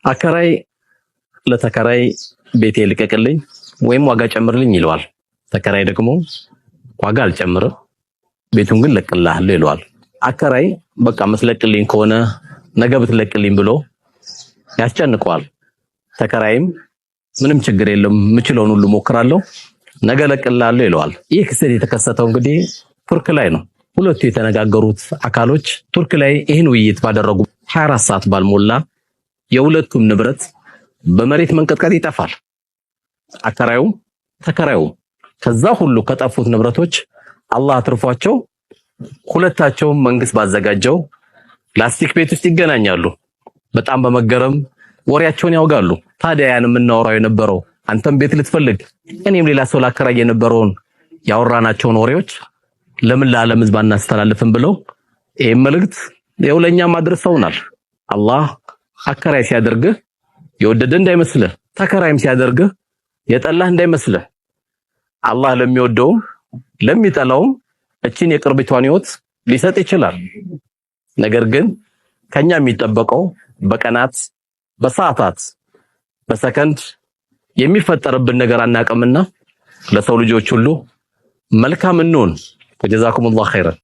አከራይ ለተከራይ ቤቴ ልቀቅልኝ ወይም ዋጋ ጨምርልኝ ይለዋል። ተከራይ ደግሞ ዋጋ አልጨምርም ቤቱን ግን ለቅልሃለሁ ይለዋል። አከራይ በቃ መስለቅልኝ ከሆነ ነገ ብትለቅልኝ ብሎ ያስጨንቀዋል። ተከራይም ምንም ችግር የለም ምችለውን ሁሉ ሞክራለሁ ነገ ለቅልሃለሁ ይለዋል። ይህ ክስተት የተከሰተው እንግዲህ ቱርክ ላይ ነው። ሁለቱ የተነጋገሩት አካሎች ቱርክ ላይ ይህን ውይይት ባደረጉ 24 ሰዓት ባልሞላ የሁለቱም ንብረት በመሬት መንቀጥቀጥ ይጠፋል። አከራዩም ተከራዩም ከዛ ሁሉ ከጠፉት ንብረቶች አላህ አትርፏቸው ሁለታቸውም መንግስት ባዘጋጀው ፕላስቲክ ቤት ውስጥ ይገናኛሉ። በጣም በመገረም ወሬያቸውን ያውጋሉ። ታዲያ ያን የምናወራው የነበረው አንተም ቤት ልትፈልግ እኔም ሌላ ሰው ላከራይ የነበረውን ያወራናቸውን ወሬዎች ለምን ለዓለም ህዝብ አናስተላልፍም ብለው ይሄን መልእክት የውለኛም አድርሰውናል። አላህ አከራይ ሲያደርግህ የወደደ እንዳይመስልህ ተከራይም ሲያደርግህ የጠላህ እንዳይመስልህ። አላህ ለሚወደው ለሚጠላውም እቺን የቅርቢቷን ህይወት ሊሰጥ ይችላል። ነገር ግን ከኛ የሚጠበቀው በቀናት በሰዓታት በሰከንድ የሚፈጠርብን ነገር አናቀምና ለሰው ልጆች ሁሉ መልካም እንሁን። ወጀዛኩሙላሁ ኸይረን